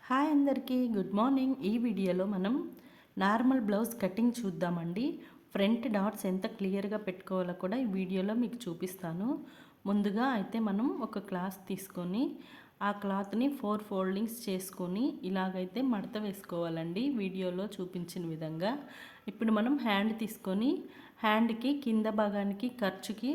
Hi అందరికీ good morning. ఈ వీడియోలో మనం నార్మల్ బ్లౌజ్ కటింగ్ చూద్దామండి. ఫ్రంట్ డాట్స్ ఎంత క్లియర్గా పెట్టుకోవాలో కూడా ఈ వీడియోలో మీకు చూపిస్తాను. ముందుగా అయితే మనం ఒక క్లాత్ తీసుకొని ఆ క్లాత్ని 4 ఫోల్డింగ్స్ చేసుకొని ఇలాగైతే మడత వేసుకోవాలండి వీడియోలో చూపించిన విధంగా. ఇప్పుడు మనం హ్యాండ్ తీసుకొని హ్యాండ్కి కింద భాగానికి ఖర్చుకి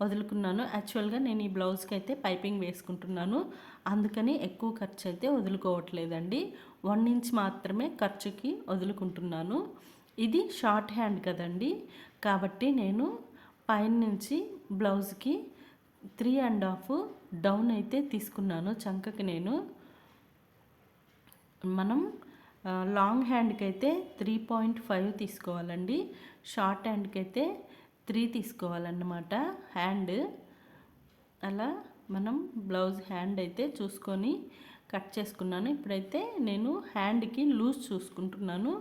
వదులుకున్నాను. యాక్చువల్గా నేను ఈ బ్లౌజ్కి అయితే పైపింగ్ వేసుకుంటున్నాను, అందుకని ఎక్కువ ఖర్చు అయితే వదులుకోవట్లేదండి. 1 ఇంచ్ మాత్రమే ఖర్చుకి వదులుకుంటున్నాను. ఇది షార్ట్ హ్యాండ్ కదండి, కాబట్టి నేను పైన నుంచి బ్లౌజ్కి 3.5 డౌన్ అయితే తీసుకున్నాను చంకకి. మనం లాంగ్ హ్యాండ్కి అయితే 3.5 తీసుకోవాలండి, షార్ట్ హ్యాండ్కి అయితే 3 తీసుకోవాలన్నమాట హ్యాండ్. అలా మనం బ్లౌజ్ హ్యాండ్ అయితే చూసుకొని కట్ చేసుకున్నాను. ఇప్పుడైతే నేను హ్యాండ్కి లూజ్ చూసుకుంటున్నాను,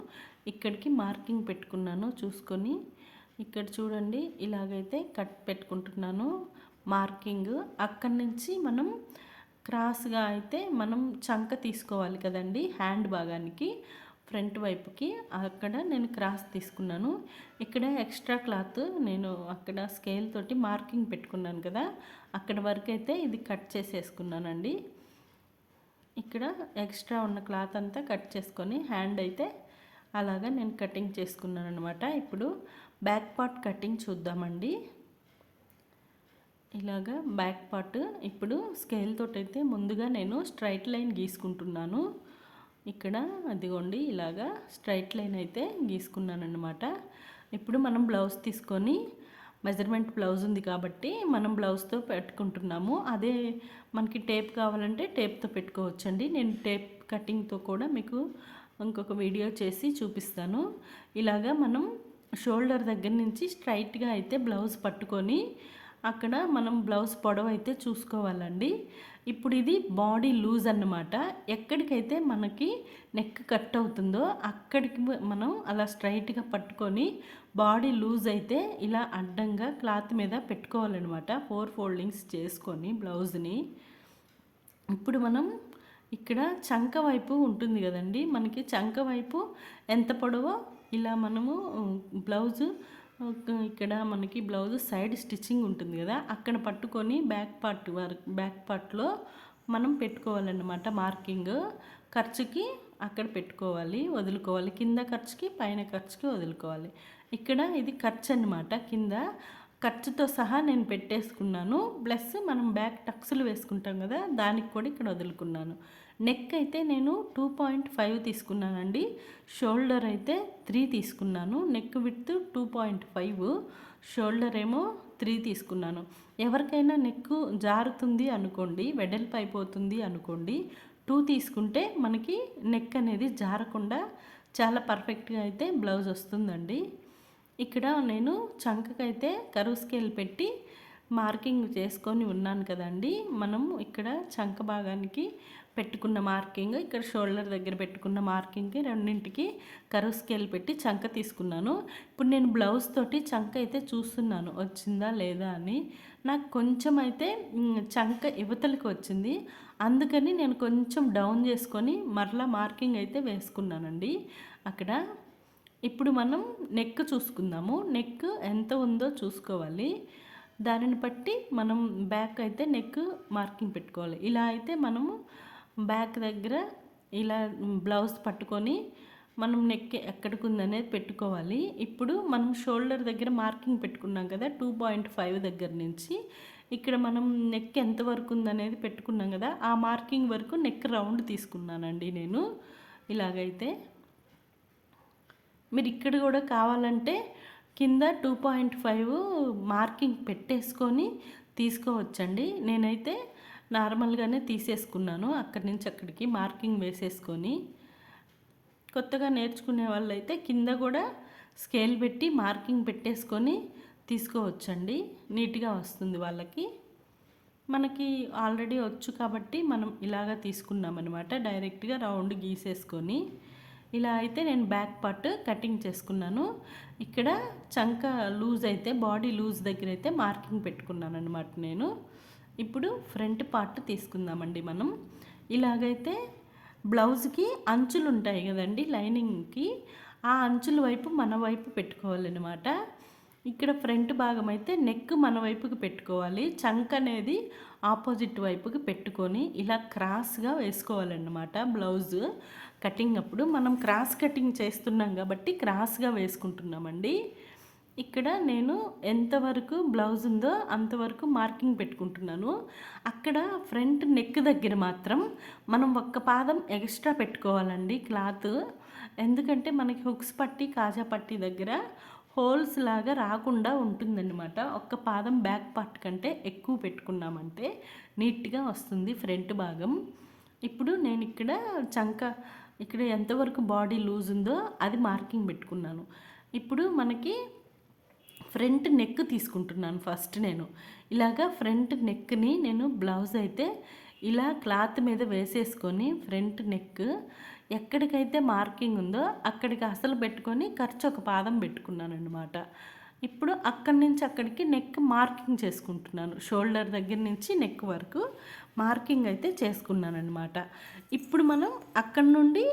ఇక్కడికి మార్కింగ్ పెట్టుకున్నాను చూసుకొని. ఇక్కడ చూడండి, ఇలాగైతే కట్ పెట్టుకుంటున్నాను మార్కింగ్. అక్కడి నుంచి మనం క్రాస్గా అయితే మనం చంక తీసుకోవాలి కదండి హ్యాండ్ భాగానికి, ఫ్రంట్ వైపుకి. అక్కడ నేను క్రాస్ తీసుకున్నాను. ఇక్కడ ఎక్స్ట్రా క్లాత్ నేను అక్కడ స్కేల్ తోటి మార్కింగ్ పెట్టుకున్నాను కదా, అక్కడ వరకు అయితే ఇది కట్ చేసేసుకున్నానండి. ఇక్కడ ఎక్స్ట్రా ఉన్న క్లాత్ అంతా కట్ చేసుకొని హ్యాండ్ అయితే అలాగా నేను కటింగ్ చేసుకున్నాను అనమాట. ఇప్పుడు బ్యాక్ పార్ట్ కటింగ్ చూద్దామండి. ఇలాగా బ్యాక్ పార్ట్ ఇప్పుడు స్కేల్ తోటి అయితే ముందుగా నేను స్ట్రైట్ లైన్ గీసుకుంటున్నాను. ఇక్కడ అదిగోండి, ఇలాగా స్ట్రైట్ లైన్ అయితే గీసుకున్నాను అన్నమాట. ఇప్పుడు మనం బ్లౌజ్ తీసుకొని మెజర్మెంట్ బ్లౌజ్ ఉంది కాబట్టి మనం బ్లౌజ్తో పెట్టుకుంటున్నాము. అదే మనకి టేప్ కావాలంటే టేప్తో పెట్టుకోవచ్చండి. నేను టేప్ కటింగ్తో కూడా మీకు ఇంకొక వీడియో చేసి చూపిస్తాను. ఇలాగా మనం షోల్డర్ దగ్గర నుంచి స్ట్రైట్గా అయితే బ్లౌజ్ పట్టుకొని అక్కడ మనం బ్లౌజ్ పొడవు అయితే చూసుకోవాలండి. ఇప్పుడు ఇది బాడీ లూజ్ అన్నమాట. ఎక్కడికైతే మనకి నెక్ కట్ అవుతుందో అక్కడికి మనం అలా స్ట్రైట్గా పట్టుకొని బాడీ లూజ్ అయితే ఇలా అడ్డంగా క్లాత్ మీద పెట్టుకోవాలన్నమాట, 4 ఫోల్డింగ్స్ చేసుకొని బ్లౌజ్ని. ఇప్పుడు మనం ఇక్కడ చంక వైపు ఉంటుంది కదండి, మనకి చంక వైపు ఎంత పొడవో ఇలా మనము బ్లౌజు ఇక్కడ మనకి బ్లౌజ్ సైడ్ స్టిచ్చింగ్ ఉంటుంది కదా, అక్కడ పట్టుకొని బ్యాక్ పార్ట్లో మనం పెట్టుకోవాలన్నమాట మార్కింగ్. ఖర్చుకి అక్కడ పెట్టుకోవాలి, వదులుకోవాలి. కింద ఖర్చుకి పైన ఖర్చుకి వదులుకోవాలి. ఇక్కడ ఇది ఖర్చు అన్నమాట. కింద ఖర్చుతో సహా నేను పెట్టేసుకున్నాను, ప్లస్ మనం బ్యాక్ టక్స్లు వేసుకుంటాం కదా, దానికి కూడా ఇక్కడ వదులుకున్నాను. నెక్ అయితే నేను 2.5 తీసుకున్నానండి, షోల్డర్ అయితే 3 తీసుకున్నాను. నెక్ విడ్త్ 2.5, షోల్డర్ ఏమో 3 తీసుకున్నాను. ఎవరికైనా నెక్ జారుతుంది అనుకోండి, వెడల్పు అయిపోతుంది అనుకోండి, 2 తీసుకుంటే మనకి నెక్ అనేది జారకుండా చాలా పర్ఫెక్ట్గా అయితే బ్లౌజ్ వస్తుందండి. ఇక్కడ నేను చంకకైతే కరువు స్కేల్ పెట్టి మార్కింగ్ చేసుకొని ఉన్నాను కదండి. మనం ఇక్కడ చంక భాగానికి పెట్టుకున్న మార్కింగ్, ఇక్కడ షోల్డర్ దగ్గర పెట్టుకున్న మార్కింగ్కి రెండింటికి కరువు స్కేల్ పెట్టి చంక తీసుకున్నాను. ఇప్పుడు నేను బ్లౌజ్ తోటి చంక అయితే చూస్తున్నాను వచ్చిందా లేదా అని. నాకు కొంచెం అయితే చంక యువతలకి వచ్చింది, అందుకని నేను కొంచెం డౌన్ చేసుకొని మరలా మార్కింగ్ అయితే వేసుకున్నానండి అక్కడ. ఇప్పుడు మనం నెక్ చూసుకుందాము. నెక్ ఎంత ఉందో చూసుకోవాలి, దానిని బట్టి మనం బ్యాక్ అయితే నెక్ మార్కింగ్ పెట్టుకోవాలి. ఇలా అయితే మనము బ్యాక్ దగ్గర ఇలా బ్లౌజ్ పట్టుకొని మనం నెక్ ఎక్కడికి ఉందనేది పెట్టుకోవాలి. ఇప్పుడు మనం షోల్డర్ దగ్గర మార్కింగ్ పెట్టుకున్నాం కదా, 2.5 దగ్గర నుంచి ఇక్కడ మనం నెక్ ఎంతవరకు ఉందనేది పెట్టుకున్నాం కదా, ఆ మార్కింగ్ వరకు నెక్ రౌండ్ తీసుకున్నానండి నేను. ఇలాగైతే మీరు ఇక్కడ కూడా కావాలంటే కింద 2.5 మార్కింగ్ పెట్టేసుకొని తీసుకోవచ్చండి. నేనైతే నార్మల్గానే తీసేసుకున్నాను, అక్కడి నుంచి అక్కడికి మార్కింగ్ వేసేసుకొని. కొత్తగా నేర్చుకునే వాళ్ళైతే కింద కూడా స్కేల్ పెట్టి మార్కింగ్ పెట్టేసుకొని తీసుకోవచ్చండి, నీట్గా వస్తుంది వాళ్ళకి. మనకి ఆల్రెడీ వచ్చు కాబట్టి మనం ఇలాగా తీసుకున్నామన్నమాట, డైరెక్ట్గా రౌండ్ గీసేసుకొని. ఇలా అయితే నేను బ్యాక్ పార్ట్ కటింగ్ చేసుకున్నాను. ఇక్కడ చంక లూజ్ అయితే బాడీ లూజ్ దగ్గర అయితే మార్కింగ్ పెట్టుకున్నాను అనమాట నేను. ఇప్పుడు ఫ్రంట్ పార్ట్ తీసుకుందామండి మనం. ఇలాగైతే బ్లౌజ్కి అంచులు ఉంటాయి కదండి లైనింగ్కి, ఆ అంచుల వైపు మన వైపు పెట్టుకోవాలన్నమాట. ఇక్కడ ఫ్రంట్ భాగం అయితే నెక్ మన వైపుకి పెట్టుకోవాలి, చంక్ అనేది ఆపోజిట్ వైపుకి పెట్టుకొని ఇలా క్రాస్గా వేసుకోవాలన్నమాట. బ్లౌజ్ కటింగ్ అప్పుడు మనం క్రాస్ కటింగ్ చేస్తున్నాం కాబట్టి క్రాస్గా వేసుకుంటున్నామండి. ఇక్కడ నేను ఎంతవరకు బ్లౌజ్ ఉందో అంతవరకు మార్కింగ్ పెట్టుకుంటున్నాను. అక్కడ ఫ్రంట్ నెక్ దగ్గర మాత్రం మనం ఒక్క పాదం ఎక్స్ట్రా పెట్టుకోవాలండి క్లాత్. ఎందుకంటే మనకి హుక్స్ పట్టి కాజా పట్టి దగ్గర హోల్స్ లాగా రాకుండా ఉంటుందన్నమాట. ఒక్క పాదం బ్యాక్ పార్ట్ కంటే ఎక్కువ పెట్టుకున్నామంటే నీట్గా వస్తుంది ఫ్రంట్ భాగం. ఇప్పుడు నేను ఇక్కడ ఇక్కడ ఎంతవరకు బాడీ లూజ్ ఉందో అది మార్కింగ్ పెట్టుకున్నాను. ఇప్పుడు మనకి ఫ్రంట్ నెక్ తీసుకుంటున్నాను ఫస్ట్. నేను ఇలాగా ఫ్రంట్ నెక్ని నేను బ్లౌజ్ అయితే ఇలా క్లాత్ మీద వేసేసుకొని ఫ్రంట్ నెక్ ఎక్కడికైతే మార్కింగ్ ఉందో అక్కడికి అసలు పెట్టుకొని ఖర్చు ఒక పాదం పెట్టుకున్నాను అన్నమాట. ఇప్పుడు అక్కడి నుంచి అక్కడికి నెక్ మార్కింగ్ చేసుకుంటున్నాను. షోల్డర్ దగ్గర నుంచి నెక్ వరకు మార్కింగ్ అయితే చేసుకున్నాను అనమాట. ఇప్పుడు మనం అక్కడి నుండి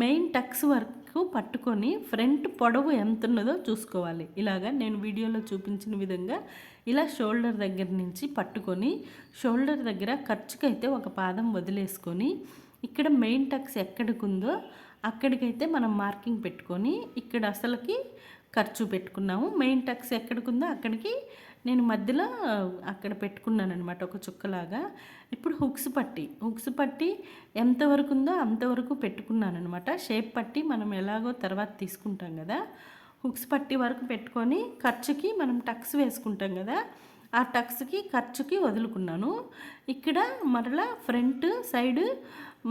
మెయిన్ టక్స్ వరకు పట్టుకొని ఫ్రంట్ పొడవు ఎంత ఉన్నదో చూసుకోవాలి. ఇలాగా నేను వీడియోలో చూపించిన విధంగా ఇలా షోల్డర్ దగ్గర నుంచి పట్టుకొని షోల్డర్ దగ్గర ఖర్చుకైతే ఒక పాదం వదిలేసుకొని ఇక్కడ మెయిన్ టక్స్ ఎక్కడికి ఉందో అక్కడికైతే మనం మార్కింగ్ పెట్టుకొని ఇక్కడ అసలుకి ఖర్చు పెట్టుకున్నాము. మెయిన్ టక్స్ ఎక్కడికి ఉందో అక్కడికి నేను మధ్యలో అక్కడ పెట్టుకున్నాను అనమాట ఒక చుక్కలాగా. ఇప్పుడు హుక్స్ పట్టి ఎంతవరకు ఉందో అంతవరకు పెట్టుకున్నాను అనమాట. షేప్ పట్టి మనం ఎలాగో తర్వాత తీసుకుంటాం కదా, హుక్స్ పట్టి వరకు పెట్టుకొని ఖర్చుకి మనం టక్స్ వేసుకుంటాం కదా, ఆ టక్స్కి ఖర్చుకి వదులుకున్నాను. ఇక్కడ మరలా ఫ్రంట్ సైడ్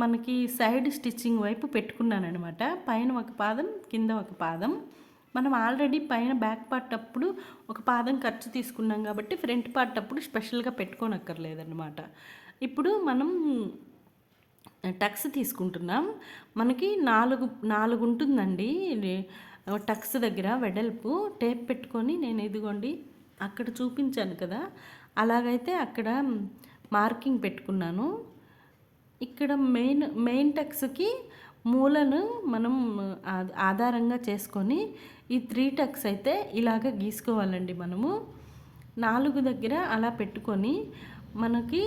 మనకి సైడ్ స్టిచ్చింగ్ వైపు పెట్టుకున్నాను అనమాట. పైన ఒక పాదం కింద ఒక పాదం. మనం ఆల్రెడీ పైన బ్యాక్ పార్ట్ అప్పుడు ఒక పాదం ఖర్చు తీసుకున్నాం కాబట్టి ఫ్రంట్ పార్ట్ అప్పుడు స్పెషల్గా పెట్టుకోనక్కర్లేదన్నమాట. ఇప్పుడు మనం టక్స్ తీసుకుంటున్నాం. మనకి నాలుగు ఉంటుందండి టక్స్ దగ్గర వెడల్పు. టేప్ పెట్టుకొని నేను ఇదిగోండి అక్కడ చూపించాను కదా, అలాగైతే అక్కడ మార్కింగ్ పెట్టుకున్నాను. ఇక్కడ మెయిన్ టక్స్కి మూలను మనం ఆధారంగా చేసుకొని ఈ 3 టక్స్ అయితే ఇలాగ గీసుకోవాలండి. మనము 4 దగ్గర అలా పెట్టుకొని మనకి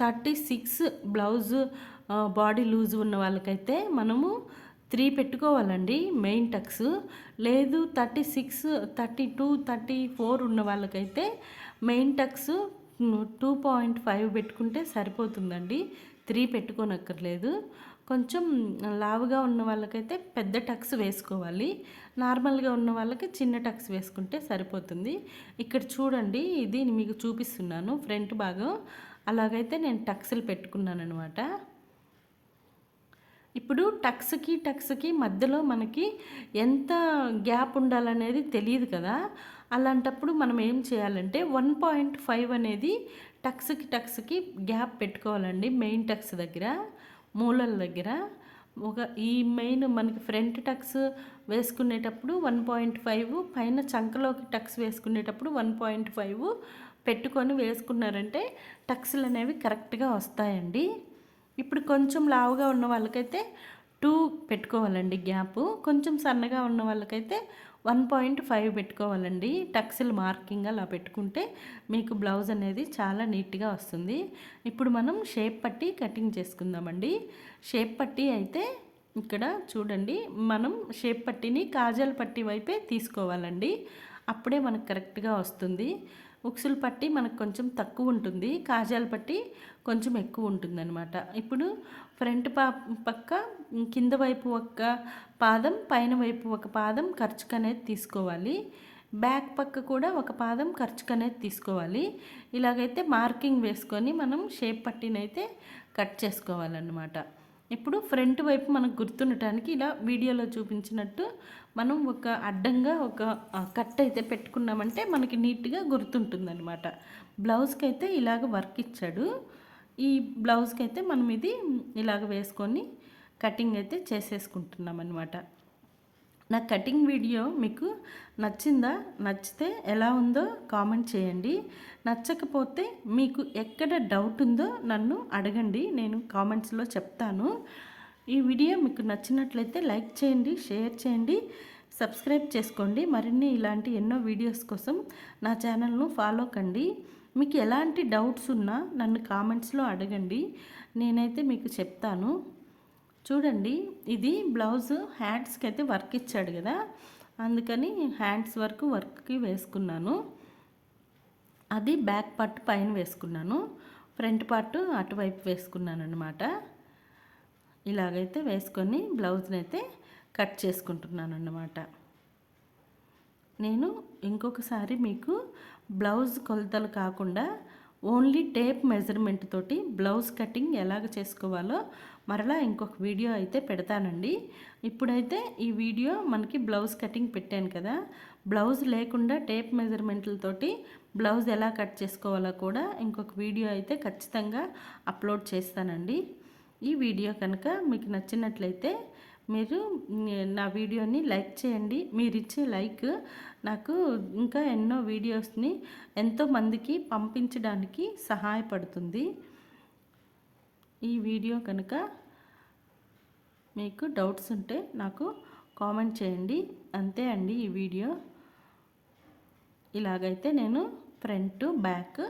36 బ్లౌజ్ బాడీ లూజ్ ఉన్న వాళ్ళకైతే మనము 3 పెట్టుకోవాలండి మెయిన్ టక్స్. లేదు 36, 32, 34 ఉన్న వాళ్ళకైతే మెయిన్ టక్స్ 2.5 పెట్టుకుంటే సరిపోతుందండి. 3 పెట్టుకోనక్కర్లేదు. కొంచెం లావుగా ఉన్న వాళ్ళకైతే పెద్ద టక్స్ వేసుకోవాలి, నార్మల్గా ఉన్న వాళ్ళకి చిన్న టక్స్ వేసుకుంటే సరిపోతుంది. ఇక్కడ చూడండి, ఇది మీకు చూపిస్తున్నాను ఫ్రంట్ భాగం. అలాగైతే నేను టక్స్లు పెట్టుకున్నాను అనమాట. ఇప్పుడు టక్స్కి మధ్యలో మనకి ఎంత గ్యాప్ ఉండాలనేది తెలియదు కదా. అలాంటప్పుడు మనం ఏం చేయాలంటే 1.5 అనేది టక్స్కి గ్యాప్ పెట్టుకోవాలండి. మెయిన్ టక్స్ దగ్గర మూలల దగ్గర ఈ మెయిన్ మనకి ఫ్రంట్ టక్స్ వేసుకునేటప్పుడు 1.5, పైన చంకలోకి టక్స్ వేసుకునేటప్పుడు 1.5 పెట్టుకొని వేసుకున్నారంటే టక్స్లు అనేవి కరెక్ట్గా వస్తాయండి. ఇప్పుడు కొంచెం లావుగా ఉన్న వాళ్ళకైతే 2 పెట్టుకోవాలండి గ్యాప్. కొంచెం సన్నగా ఉన్న వాళ్ళకైతే 1.5 పెట్టుకోవాలండి. టక్స్లు మార్కింగ్ అలా పెట్టుకుంటే మీకు బ్లౌజ్ అనేది చాలా నీట్గా వస్తుంది. ఇప్పుడు మనం షేప్ పట్టి కటింగ్ చేసుకుందామండి. షేప్ పట్టి అయితే ఇక్కడ చూడండి, మనం షేప్ పట్టిని కాజల్ పట్టి వైపే తీసుకోవాలండి. అప్పుడే మనకు కరెక్ట్గా వస్తుంది. ఉక్సులు పట్టి మనకు కొంచెం తక్కువ ఉంటుంది, కాజాల పట్టి కొంచెం ఎక్కువ ఉంటుందన్నమాట. ఇప్పుడు ఫ్రంట్ పక్క కింద వైపు ఒక పాదం, పైన వైపు ఒక పాదం ఖర్చుకు అనేది తీసుకోవాలి. బ్యాక్ పక్క కూడా ఒక పాదం ఖర్చుకు అనేది తీసుకోవాలి. ఇలాగైతే మార్కింగ్ వేసుకొని మనం షేప్ పట్టినైతే కట్ చేసుకోవాలన్నమాట. ఇప్పుడు ఫ్రంట్ వైపు మనకు గుర్తుండటానికి ఇలా వీడియోలో చూపించినట్టు మనం ఒక అడ్డంగా ఒక కట్ అయితే పెట్టుకున్నామంటే మనకి నీట్గా గుర్తుంటుందన్నమాట. బ్లౌజ్కి అయితే ఇలాగ వర్క్ ఇచ్చాడు. ఈ బ్లౌజ్కి అయితే మనం ఇది ఇలాగ వేసుకొని కటింగ్ అయితే చేసేసుకుంటున్నాం అనమాట. నా కటింగ్ వీడియో మీకు నచ్చిందా? నచ్చితే ఎలా ఉందో కామెంట్ చేయండి. నచ్చకపోతే మీకు ఎక్కడ డౌట్ ఉందో నన్ను అడగండి, నేను కామెంట్స్లో చెప్తాను. ఈ వీడియో మీకు నచ్చినట్లయితే లైక్ చేయండి, షేర్ చేయండి, సబ్స్క్రైబ్ చేసుకోండి. మరిన్ని ఇలాంటి ఎన్నో వీడియోస్ కోసం నా ఛానల్ను ఫాలో కండి. మీకు ఎలాంటి డౌట్స్ ఉన్నా నన్ను కామెంట్స్లో అడగండి, నేనైతే మీకు చెప్తాను. చూడండి, ఇది బ్లౌజ్ హ్యాండ్స్కి అయితే వర్క్ ఇచ్చాడు కదా, అందుకని హ్యాండ్స్ వర్క్కి వేసుకున్నాను. అది బ్యాక్ పార్ట్ పైన వేసుకున్నాను, ఫ్రంట్ పార్ట్ అటువైపు వేసుకున్నాను అనమాట. ఇలాగైతే వేసుకొని బ్లౌజ్ని అయితే కట్ చేసుకుంటున్నాను అన్నమాట. నేను ఇంకొకసారి మీకు బ్లౌజ్ కొలతలు కాకుండా ఓన్లీ టేప్ మెజర్మెంట్ తోటి బ్లౌజ్ కటింగ్ ఎలాగ చేసుకోవాలో మరలా ఇంకొక వీడియో అయితే పెడతానండి. ఇప్పుడైతే ఈ వీడియో మనకి బ్లౌజ్ కటింగ్ పెట్టాను కదా, బ్లౌజ్ లేకుండా టేప్ మెజర్మెంట్లతోటి బ్లౌజ్ ఎలా కట్ చేసుకోవాలో కూడా ఇంకొక వీడియో అయితే ఖచ్చితంగా అప్లోడ్ చేస్తానండి. ఈ వీడియో కనుక మీకు నచ్చినట్లయితే మీరు నా వీడియోని లైక్ చేయండి. మీరు ఇచ్చే లైక్ నాకు ఇంకా ఎన్నో వీడియోస్ని ఎంతోమందికి పంపించడానికి సహాయపడుతుంది. ఈ వీడియో కనుక మీకు డౌట్స్ ఉంటే నాకు కామెంట్ చేయండి. అంతే అండి ఈ వీడియో. ఇలాగైతే నేను ఫ్రంట్ బ్యాక్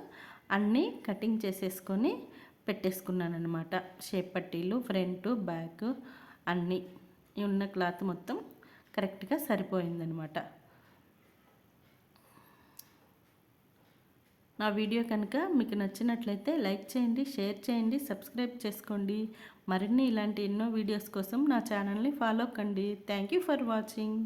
అన్నీ కటింగ్ చేసేసుకొని పెట్టేసుకున్నాను అనమాట. షేప్ పట్టీలు ఫ్రంట్ బ్యాక్ అన్నీ ఉన్న క్లాత్ మొత్తం కరెక్ట్గా సరిపోయిందనమాట. నా వీడియో కనుక మీకు నచ్చినట్లయితే లైక్ చేయండి, షేర్ చేయండి, సబ్స్క్రైబ్ చేసుకోండి. మరిన్ని ఇలాంటి ఎన్నో వీడియోస్ కోసం నా ఛానల్ని ఫాలో కండి. Thank you for watching.